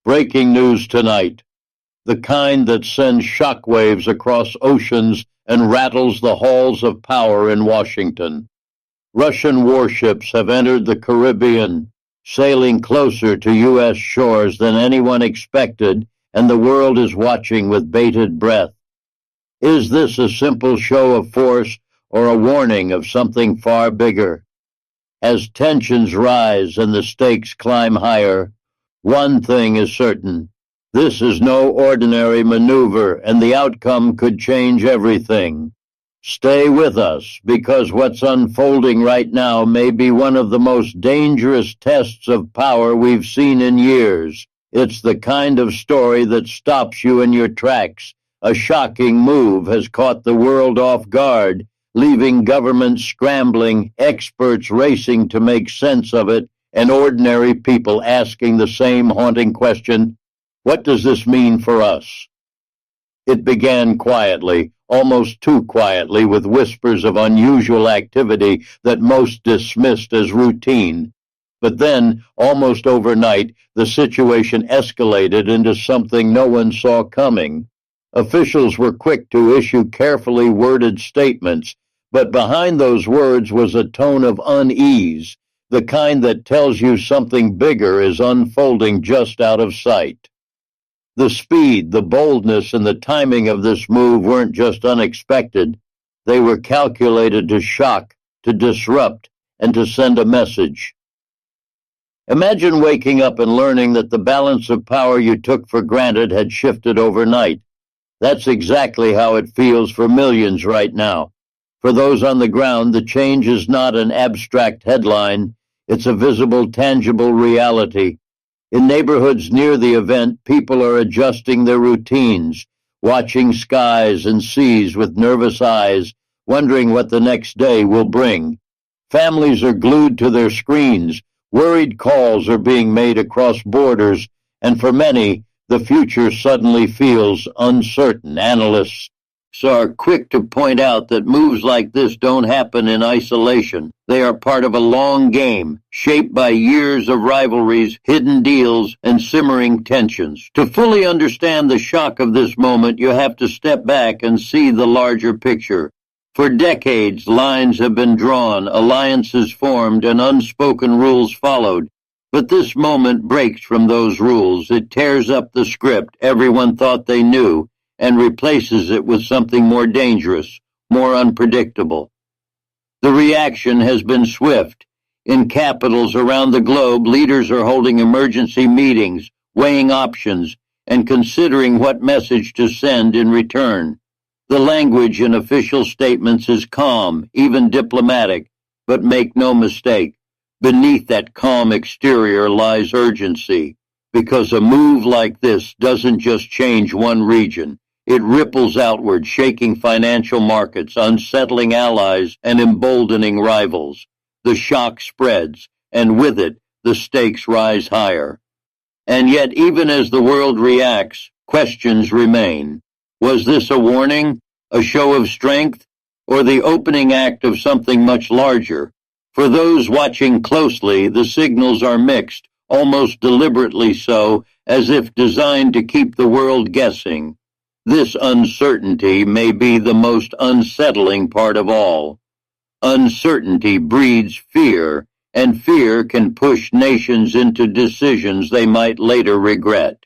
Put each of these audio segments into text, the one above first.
Breaking news tonight. The kind that sends shockwaves across oceans and rattles the halls of power in Washington. Russian warships have entered the Caribbean, sailing closer to U.S. shores than anyone expected, and the world is watching with bated breath. Is this a simple show of force or a warning of something far bigger? As tensions rise and the stakes climb higher, one thing is certain. This is no ordinary maneuver, and the outcome could change everything. Stay with us, because what's unfolding right now may be one of the most dangerous tests of power we've seen in years. It's the kind of story that stops you in your tracks. A shocking move has caught the world off guard, leaving governments scrambling, experts racing to make sense of it, and ordinary people asking the same haunting question: what does this mean for us? It began quietly, almost too quietly, with whispers of unusual activity that most dismissed as routine. But then, almost overnight, the situation escalated into something no one saw coming. Officials were quick to issue carefully worded statements, but behind those words was a tone of unease, the kind that tells you something bigger is unfolding just out of sight. The speed, the boldness, and the timing of this move weren't just unexpected. They were calculated to shock, to disrupt, and to send a message. Imagine waking up and learning that the balance of power you took for granted had shifted overnight. That's exactly how it feels for millions right now. For those on the ground, the change is not an abstract headline. It's a visible, tangible reality. In neighborhoods near the event, people are adjusting their routines, watching skies and seas with nervous eyes, wondering what the next day will bring. Families are glued to their screens, worried calls are being made across borders, and for many, the future suddenly feels uncertain. Analysts are quick to point out that moves like this don't happen in isolation. They are part of a long game, shaped by years of rivalries, hidden deals, and simmering tensions. To fully understand the shock of this moment, you have to step back and see the larger picture. For decades, lines have been drawn, alliances formed, and unspoken rules followed. But this moment breaks from those rules. It tears up the script everyone thought they knew, and replaces it with something more dangerous, more unpredictable. The reaction has been swift. In capitals around the globe, leaders are holding emergency meetings, weighing options, and considering what message to send in return. The language in official statements is calm, even diplomatic, but make no mistake, beneath that calm exterior lies urgency, because a move like this doesn't just change one region. It ripples outward, shaking financial markets, unsettling allies, and emboldening rivals. The shock spreads, and with it, the stakes rise higher. And yet, even as the world reacts, questions remain. Was this a warning, a show of strength, or the opening act of something much larger? For those watching closely, the signals are mixed, almost deliberately so, as if designed to keep the world guessing. This uncertainty may be the most unsettling part of all. Uncertainty breeds fear, and fear can push nations into decisions they might later regret.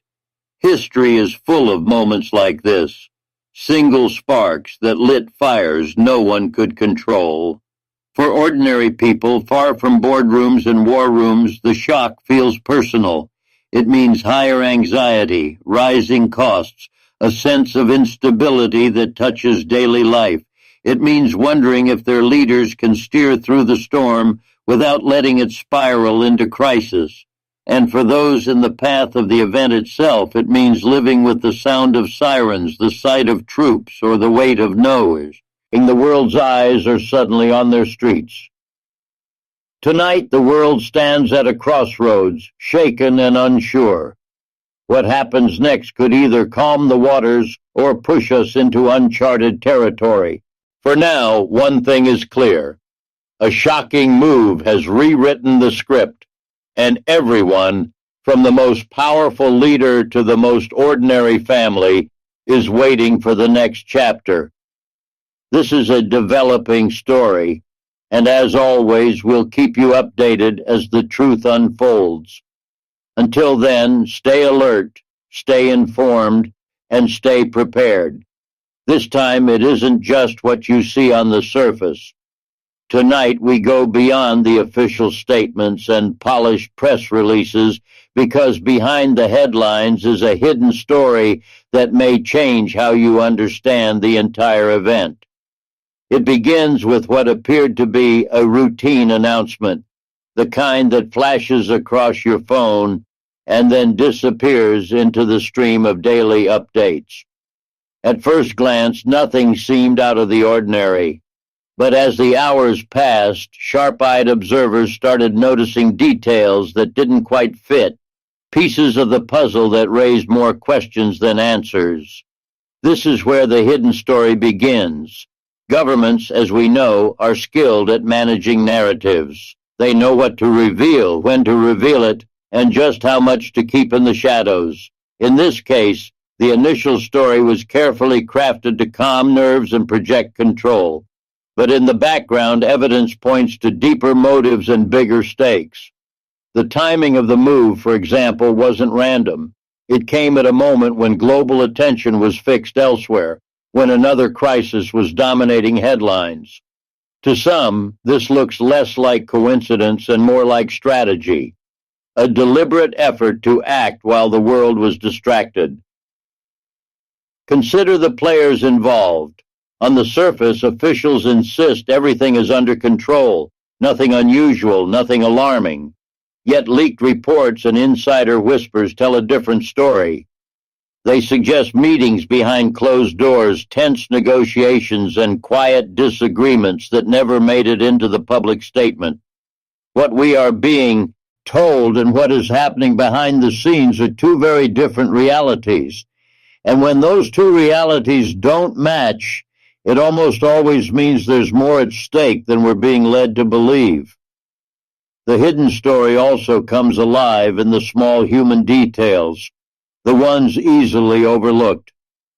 History is full of moments like this, single sparks that lit fires no one could control. For ordinary people, far from boardrooms and war rooms, the shock feels personal. It means higher anxiety, rising costs, a sense of instability that touches daily life. It means wondering if their leaders can steer through the storm without letting it spiral into crisis. And for those in the path of the event itself, it means living with the sound of sirens, the sight of troops, or the weight of noise. The world's eyes are suddenly on their streets. Tonight, the world stands at a crossroads, shaken and unsure. What happens next could either calm the waters or push us into uncharted territory. For now, one thing is clear. A shocking move has rewritten the script, and everyone, from the most powerful leader to the most ordinary family, is waiting for the next chapter. This is a developing story, and as always, we'll keep you updated as the truth unfolds. Until then, stay alert, stay informed, and stay prepared. This time, it isn't just what you see on the surface. Tonight, we go beyond the official statements and polished press releases because behind the headlines is a hidden story that may change how you understand the entire event. It begins with what appeared to be a routine announcement, the kind that flashes across your phone and then disappears into the stream of daily updates. At first glance, nothing seemed out of the ordinary. But as the hours passed, sharp-eyed observers started noticing details that didn't quite fit, pieces of the puzzle that raised more questions than answers. This is where the hidden story begins. Governments, as we know, are skilled at managing narratives. They know what to reveal, when to reveal it, and just how much to keep in the shadows. In this case, the initial story was carefully crafted to calm nerves and project control. But in the background, evidence points to deeper motives and bigger stakes. The timing of the move, for example, wasn't random. It came at a moment when global attention was fixed elsewhere, when another crisis was dominating headlines. To some, this looks less like coincidence and more like strategy, a deliberate effort to act while the world was distracted. Consider the players involved. On the surface, officials insist everything is under control, nothing unusual, nothing alarming. Yet leaked reports and insider whispers tell a different story. They suggest meetings behind closed doors, tense negotiations, and quiet disagreements that never made it into the public statement. What we are being told and what is happening behind the scenes are two very different realities. And when those two realities don't match, it almost always means there's more at stake than we're being led to believe. The hidden story also comes alive in the small human details, the ones easily overlooked.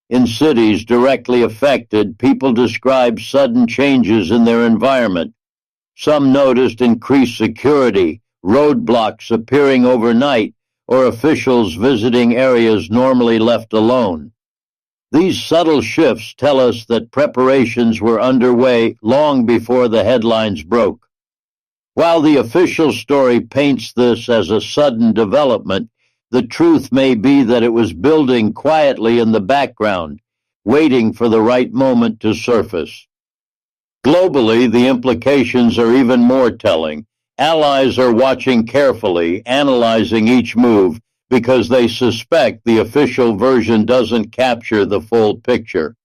In cities directly affected, people describe sudden changes in their environment. Some noticed increased security, roadblocks appearing overnight, or officials visiting areas normally left alone. These subtle shifts tell us that preparations were underway long before the headlines broke. While the official story paints this as a sudden development, the truth may be that it was building quietly in the background, waiting for the right moment to surface. Globally, the implications are even more telling. Allies are watching carefully, analyzing each move, because they suspect the official version doesn't capture the full picture.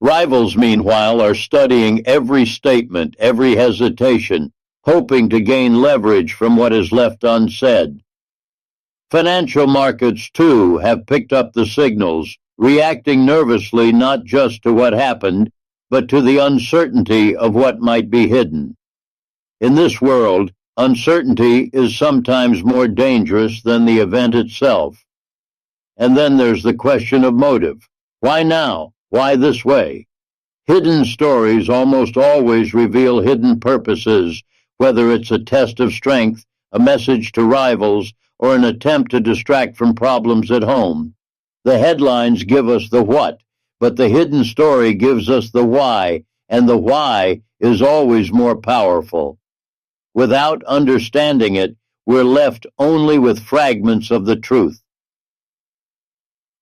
Rivals, meanwhile, are studying every statement, every hesitation, hoping to gain leverage from what is left unsaid. Financial markets, too, have picked up the signals, reacting nervously not just to what happened, but to the uncertainty of what might be hidden. In this world, uncertainty is sometimes more dangerous than the event itself. And then there's the question of motive. Why now? Why this way? Hidden stories almost always reveal hidden purposes, whether it's a test of strength, a message to rivals, or an attempt to distract from problems at home. The headlines give us the what, but the hidden story gives us the why, and the why is always more powerful. Without understanding it, we're left only with fragments of the truth.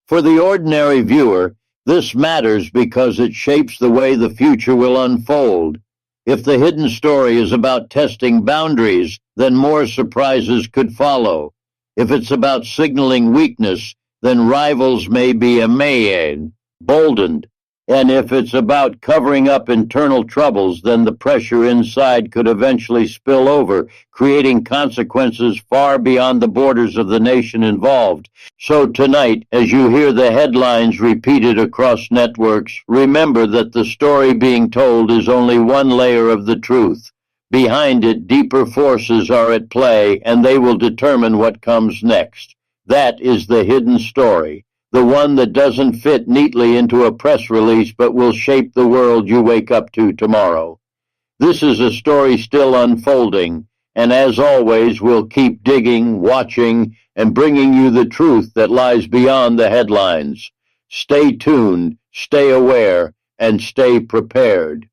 For the ordinary viewer, this matters because it shapes the way the future will unfold. If the hidden story is about testing boundaries, then more surprises could follow. If it's about signaling weakness, then rivals may be emboldened. And if it's about covering up internal troubles, then the pressure inside could eventually spill over, creating consequences far beyond the borders of the nation involved. So tonight, as you hear the headlines repeated across networks, remember that the story being told is only one layer of the truth. Behind it, deeper forces are at play, and they will determine what comes next. That is the hidden story, the one that doesn't fit neatly into a press release but will shape the world you wake up to tomorrow. This is a story still unfolding, and as always, we'll keep digging, watching, and bringing you the truth that lies beyond the headlines. Stay tuned, stay aware, and stay prepared.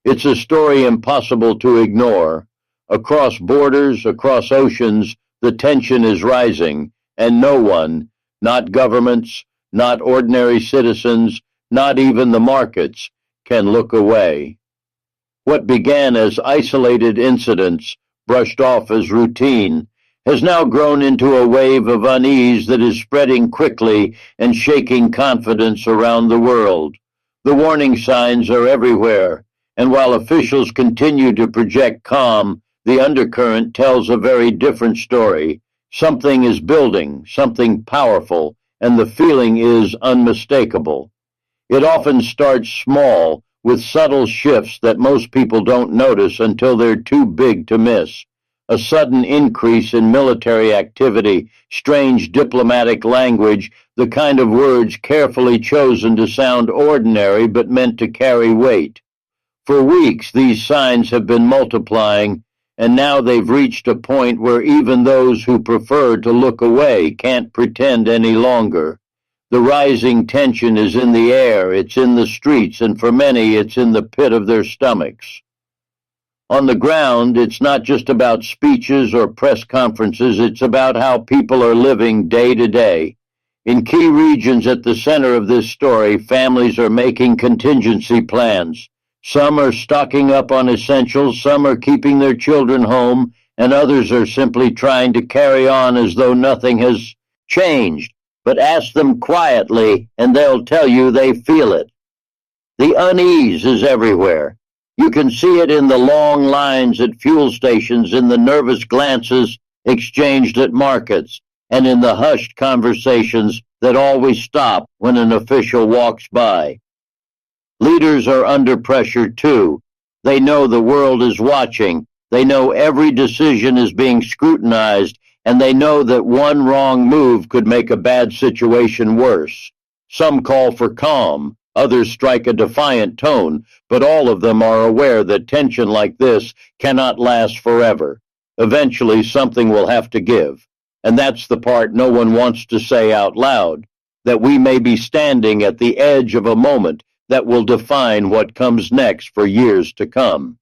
It's a story impossible to ignore. Across borders, across oceans, the tension is rising, and no one, not governments, not ordinary citizens, not even the markets, can look away. What began as isolated incidents, brushed off as routine, has now grown into a wave of unease that is spreading quickly and shaking confidence around the world. The warning signs are everywhere, and while officials continue to project calm, the undercurrent tells a very different story. Something is building, something powerful, and the feeling is unmistakable. It often starts small, with subtle shifts that most people don't notice until they're too big to miss. A sudden increase in military activity, strange diplomatic language, the kind of words carefully chosen to sound ordinary but meant to carry weight. For weeks, these signs have been multiplying, and now they've reached a point where even those who prefer to look away can't pretend any longer. The rising tension is in the air, it's in the streets, and for many, it's in the pit of their stomachs. On the ground, it's not just about speeches or press conferences, it's about how people are living day to day. In key regions at the center of this story, families are making contingency plans. Some are stocking up on essentials, some are keeping their children home, and others are simply trying to carry on as though nothing has changed. But ask them quietly, and they'll tell you they feel it. The unease is everywhere. You can see it in the long lines at fuel stations, in the nervous glances exchanged at markets, and in the hushed conversations that always stop when an official walks by. Leaders are under pressure too. They know the world is watching. They know every decision is being scrutinized, and they know that one wrong move could make a bad situation worse. Some call for calm, others strike a defiant tone, but all of them are aware that tension like this cannot last forever. Eventually something will have to give, and that's the part no one wants to say out loud, that we may be standing at the edge of a moment that will define what comes next for years to come.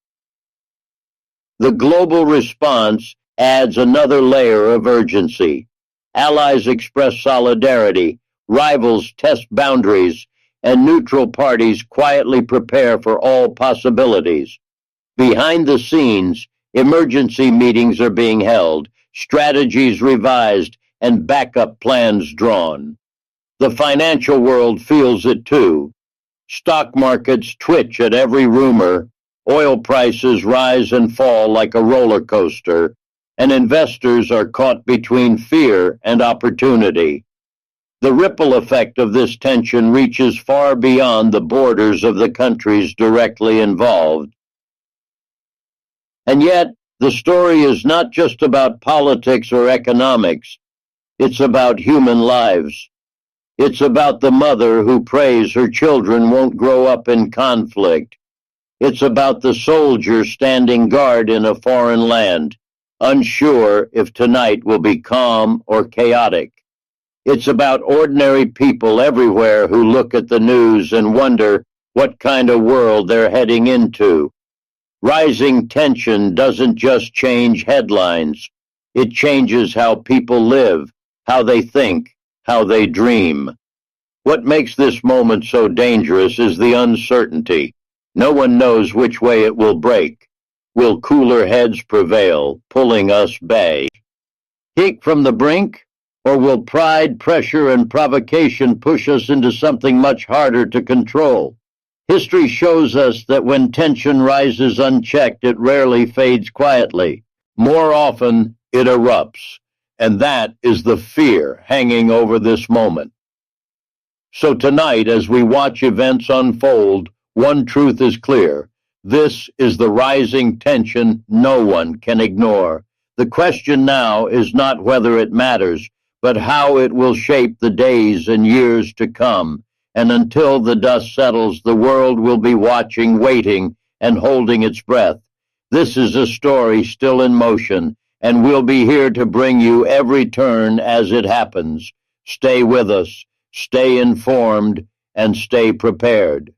The global response adds another layer of urgency. Allies express solidarity, rivals test boundaries, and neutral parties quietly prepare for all possibilities. Behind the scenes, emergency meetings are being held, strategies revised, and backup plans drawn. The financial world feels it too. Stock markets twitch at every rumor, oil prices rise and fall like a roller coaster, and investors are caught between fear and opportunity. The ripple effect of this tension reaches far beyond the borders of the countries directly involved. And yet, the story is not just about politics or economics. It's about human lives. It's about the mother who prays her children won't grow up in conflict. It's about the soldier standing guard in a foreign land, unsure if tonight will be calm or chaotic. It's about ordinary people everywhere who look at the news and wonder what kind of world they're heading into. Rising tension doesn't just change headlines. It changes how people live, how they think, how they dream. What makes this moment so dangerous is the uncertainty. No one knows which way it will break. Will cooler heads prevail, pulling us back? Peak from the brink? Or will pride, pressure, and provocation push us into something much harder to control? History shows us that when tension rises unchecked, it rarely fades quietly. More often, it erupts. And that is the fear hanging over this moment. So tonight, as we watch events unfold, one truth is clear. This is the rising tension no one can ignore. The question now is not whether it matters, but how it will shape the days and years to come. And until the dust settles, the world will be watching, waiting, and holding its breath. This is a story still in motion, and we'll be here to bring you every turn as it happens. Stay with us, stay informed, and stay prepared.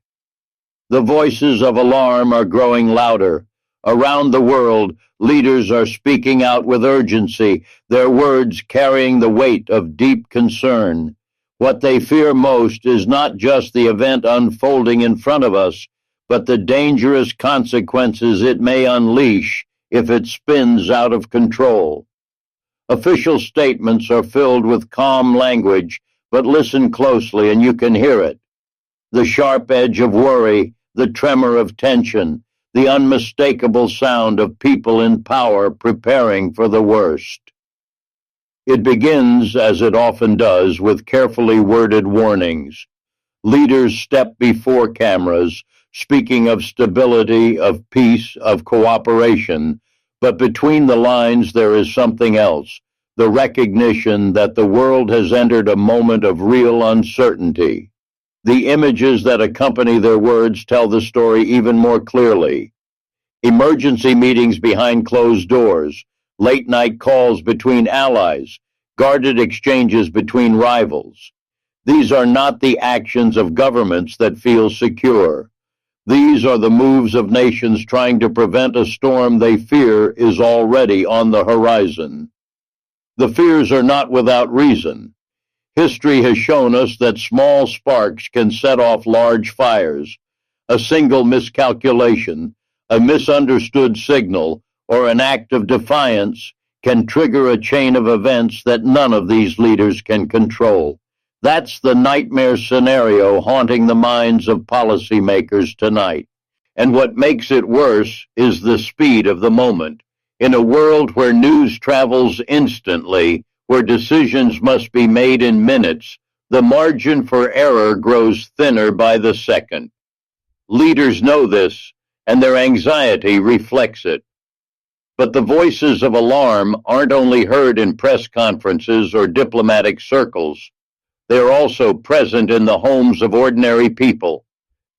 The voices of alarm are growing louder. Around the world, leaders are speaking out with urgency, their words carrying the weight of deep concern. What they fear most is not just the event unfolding in front of us, but the dangerous consequences it may unleash if it spins out of control. Official statements are filled with calm language, but listen closely and you can hear it. The sharp edge of worry, the tremor of tension, the unmistakable sound of people in power preparing for the worst. It begins, as it often does, with carefully worded warnings. Leaders step before cameras, speaking of stability, of peace, of cooperation, but between the lines there is something else, the recognition that the world has entered a moment of real uncertainty. The images that accompany their words tell the story even more clearly. Emergency meetings behind closed doors, late-night calls between allies, guarded exchanges between rivals. These are not the actions of governments that feel secure. These are the moves of nations trying to prevent a storm they fear is already on the horizon. The fears are not without reason. History has shown us that small sparks can set off large fires. A single miscalculation, a misunderstood signal, or an act of defiance can trigger a chain of events that none of these leaders can control. That's the nightmare scenario haunting the minds of policymakers tonight. And what makes it worse is the speed of the moment. In a world where news travels instantly, where decisions must be made in minutes, the margin for error grows thinner by the second. Leaders know this, and their anxiety reflects it. But the voices of alarm aren't only heard in press conferences or diplomatic circles. They are also present in the homes of ordinary people.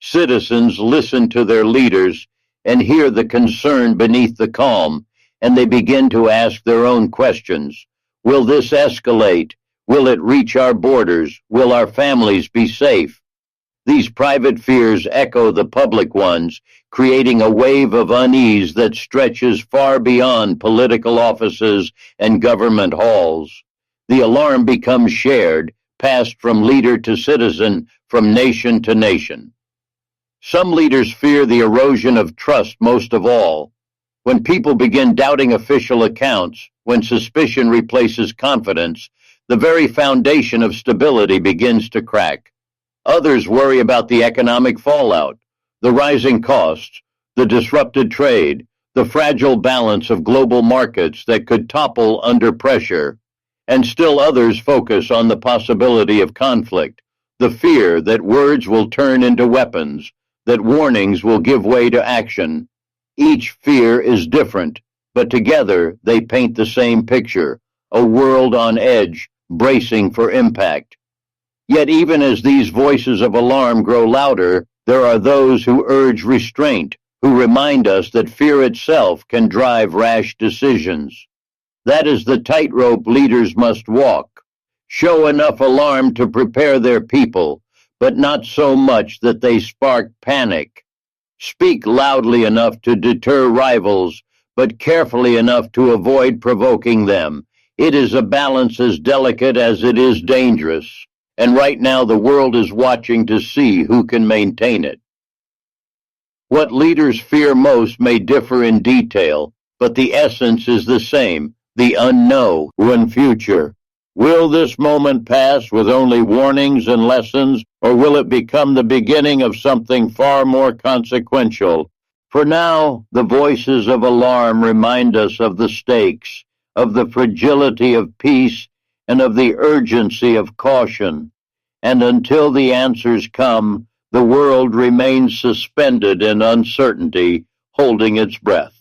Citizens listen to their leaders and hear the concern beneath the calm, and they begin to ask their own questions. Will this escalate? Will it reach our borders? Will our families be safe? These private fears echo the public ones, creating a wave of unease that stretches far beyond political offices and government halls. The alarm becomes shared, passed from leader to citizen, from nation to nation. Some leaders fear the erosion of trust most of all. When people begin doubting official accounts, when suspicion replaces confidence, the very foundation of stability begins to crack. Others worry about the economic fallout, the rising costs, the disrupted trade, the fragile balance of global markets that could topple under pressure. And still others focus on the possibility of conflict, the fear that words will turn into weapons, that warnings will give way to action. Each fear is different, but together they paint the same picture, a world on edge, bracing for impact. Yet even as these voices of alarm grow louder, there are those who urge restraint, who remind us that fear itself can drive rash decisions. That is the tightrope leaders must walk. Show enough alarm to prepare their people, but not so much that they spark panic. Speak loudly enough to deter rivals, but carefully enough to avoid provoking them. It is a balance as delicate as it is dangerous, and right now the world is watching to see who can maintain it. What leaders fear most may differ in detail, but the essence is the same, the unknown future. Will this moment pass with only warnings and lessons, or will it become the beginning of something far more consequential? For now, the voices of alarm remind us of the stakes, of the fragility of peace, and of the urgency of caution. And until the answers come, The world remains suspended in uncertainty, holding its breath.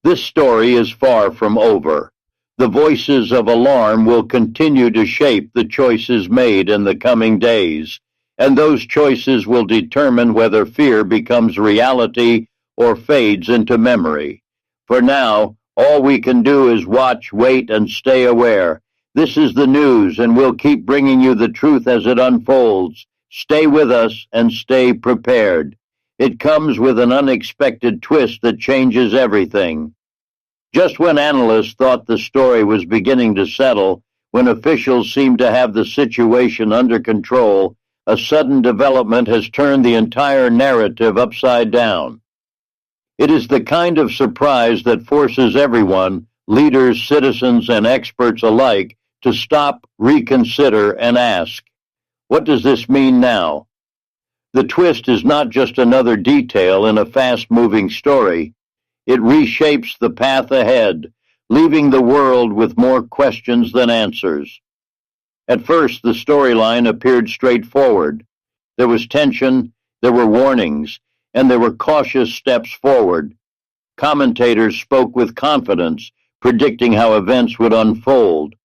This story is far from over. The voices of alarm will continue to shape the choices made in the coming days, and those choices will determine whether fear becomes reality or fades into memory. For now, all we can do is watch, wait, and stay aware. This is the news, and we'll keep bringing you the truth as it unfolds. Stay with us and stay prepared. It comes with an unexpected twist that changes everything. Just when analysts thought the story was beginning to settle, when officials seemed to have the situation under control, a sudden development has turned the entire narrative upside down. It is the kind of surprise that forces everyone, leaders, citizens, and experts alike, to stop, reconsider, and ask, what does this mean now? The twist is not just another detail in a fast-moving story. It reshapes the path ahead, leaving the world with more questions than answers. At first, the storyline appeared straightforward. There was tension, there were warnings, and there were cautious steps forward. Commentators spoke with confidence, predicting how events would unfold.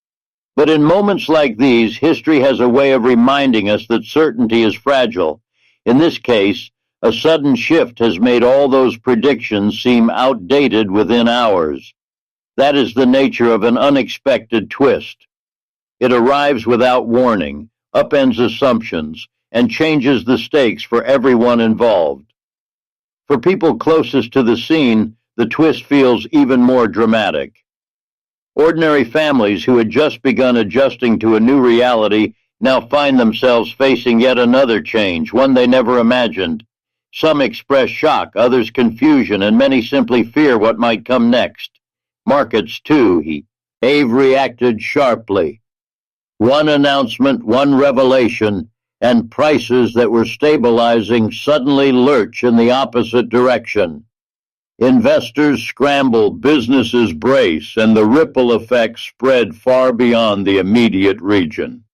But in moments like these, history has a way of reminding us that certainty is fragile. In this case, a sudden shift has made all those predictions seem outdated within hours. That is the nature of an unexpected twist. It arrives without warning, upends assumptions, and changes the stakes for everyone involved. For people closest to the scene, the twist feels even more dramatic. Ordinary families who had just begun adjusting to a new reality now find themselves facing yet another change, one they never imagined. Some express shock, others confusion, and many simply fear what might come next. Markets, too, have reacted sharply. One announcement, one revelation, and prices that were stabilizing suddenly lurch in the opposite direction. Investors scramble, businesses brace, and the ripple effects spread far beyond the immediate region.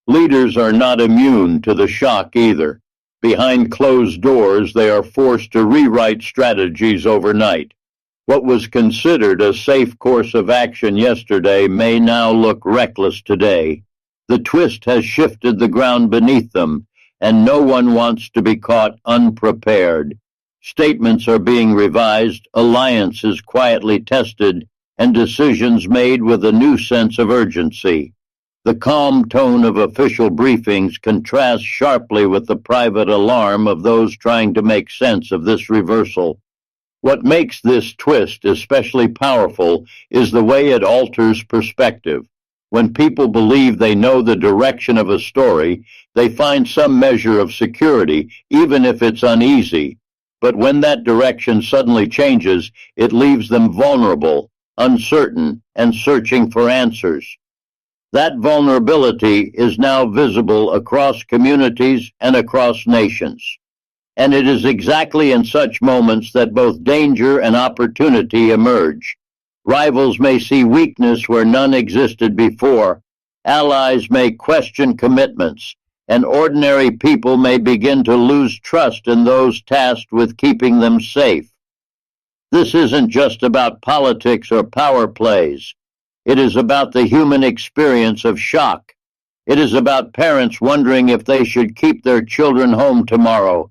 Leaders are not immune to the shock either. Behind closed doors, they are forced to rewrite strategies overnight. What was considered a safe course of action yesterday may now look reckless today. The twist has shifted the ground beneath them, and no one wants to be caught unprepared. Statements are being revised, alliances quietly tested, and decisions made with a new sense of urgency. The calm tone of official briefings contrasts sharply with the private alarm of those trying to make sense of this reversal. What makes this twist especially powerful is the way it alters perspective. When people believe they know the direction of a story, they find some measure of security, even if it's uneasy. But when that direction suddenly changes, it leaves them vulnerable, uncertain, and searching for answers. That vulnerability is now visible across communities and across nations. And it is exactly in such moments that both danger and opportunity emerge. Rivals may see weakness where none existed before. Allies may question commitments, and ordinary people may begin to lose trust in those tasked with keeping them safe. This isn't just about politics or power plays. It is about the human experience of shock. It is about parents wondering if they should keep their children home tomorrow.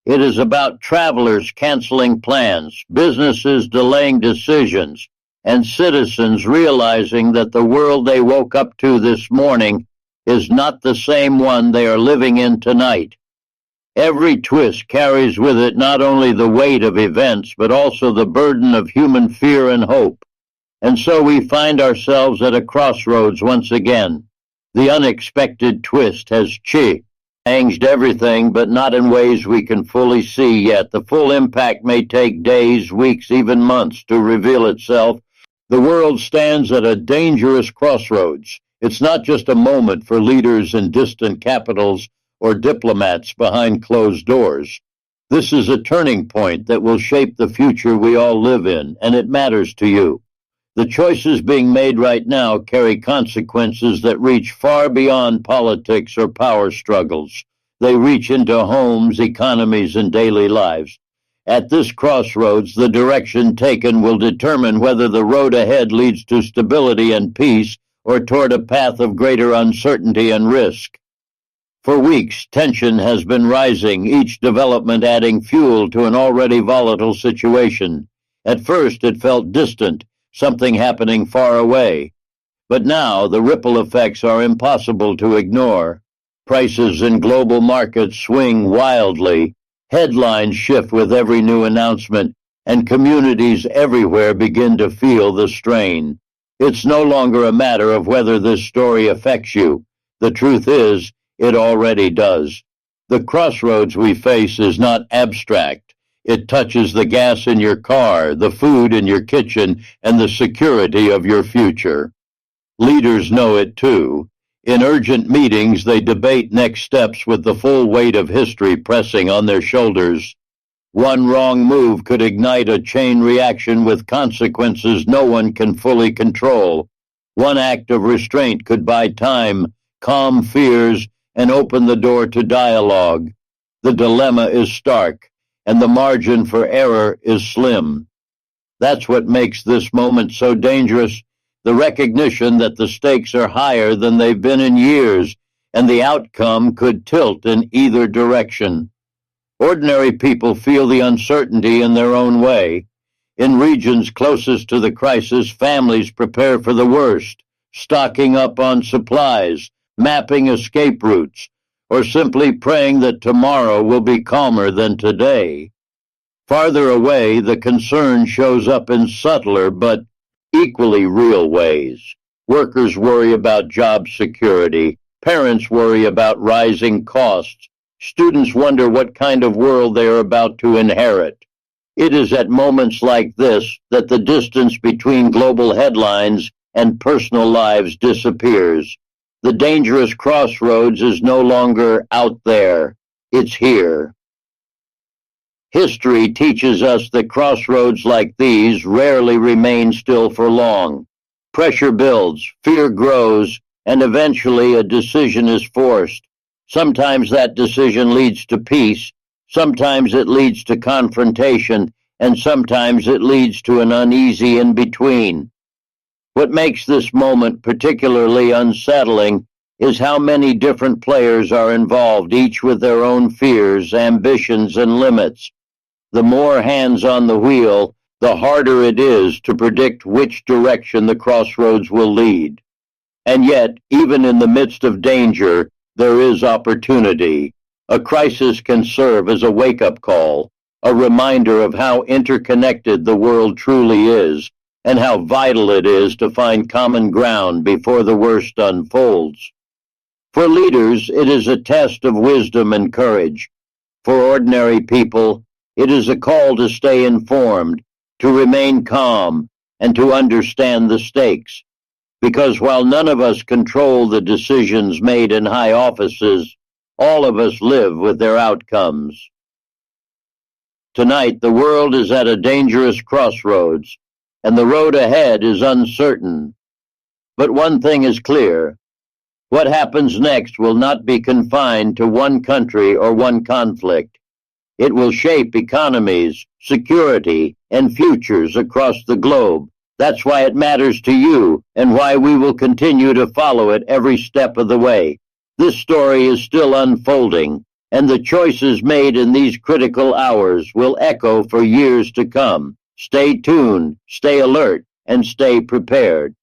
It is about travelers canceling plans, businesses delaying decisions, and citizens realizing that the world they woke up to this morning is not the same one they are living in tonight. Every twist carries with it not only the weight of events, but also the burden of human fear and hope. And so we find ourselves at a crossroads once again. The unexpected twist has changed everything, but not in ways we can fully see yet. The full impact may take days, weeks, even months to reveal itself. The world stands at a dangerous crossroads. It's not just a moment for leaders in distant capitals or diplomats behind closed doors. This is a turning point that will shape the future we all live in, and it matters to you. The choices being made right now carry consequences that reach far beyond politics or power struggles. They reach into homes, economies, and daily lives. At this crossroads, the direction taken will determine whether the road ahead leads to stability and peace or toward a path of greater uncertainty and risk. For weeks, tension has been rising, each development adding fuel to an already volatile situation. At first, it felt distant, something happening far away. But now, the ripple effects are impossible to ignore. Prices in global markets swing wildly, headlines shift with every new announcement, and communities everywhere begin to feel the strain. It's no longer a matter of whether this story affects you. The truth is, it already does. The crossroads we face is not abstract. It touches the gas in your car, the food in your kitchen, and the security of your future. Leaders know it too. In urgent meetings, they debate next steps with the full weight of history pressing on their shoulders. One wrong move could ignite a chain reaction with consequences no one can fully control. One act of restraint could buy time, calm fears, and open the door to dialogue. The dilemma is stark, and the margin for error is slim. That's what makes this moment so dangerous, the recognition that the stakes are higher than they've been in years, and the outcome could tilt in either direction. Ordinary people feel the uncertainty in their own way. In regions closest to the crisis, families prepare for the worst, stocking up on supplies, mapping escape routes, or simply praying that tomorrow will be calmer than today. Farther away, the concern shows up in subtler but equally real ways. Workers worry about job security. Parents worry about rising costs. Students wonder what kind of world they are about to inherit. It is at moments like this that the distance between global headlines and personal lives disappears. The dangerous crossroads is no longer out there, it's here. History teaches us that crossroads like these rarely remain still for long. Pressure builds, fear grows, and eventually a decision is forced. Sometimes that decision leads to peace, sometimes it leads to confrontation, and sometimes it leads to an uneasy in-between. What makes this moment particularly unsettling is how many different players are involved, each with their own fears, ambitions, and limits. The more hands on the wheel, the harder it is to predict which direction the crossroads will lead. And yet, even in the midst of danger, there is opportunity. A crisis can serve as a wake-up call, a reminder of how interconnected the world truly is, and how vital it is to find common ground before the worst unfolds. For leaders, it is a test of wisdom and courage. For ordinary people, it is a call to stay informed, to remain calm, and to understand the stakes. Because while none of us control the decisions made in high offices, all of us live with their outcomes. Tonight, the world is at a dangerous crossroads, and the road ahead is uncertain. But one thing is clear. What happens next will not be confined to one country or one conflict. It will shape economies, security, and futures across the globe. That's why it matters to you, and why we will continue to follow it every step of the way. This story is still unfolding, and the choices made in these critical hours will echo for years to come. Stay tuned, stay alert, and stay prepared.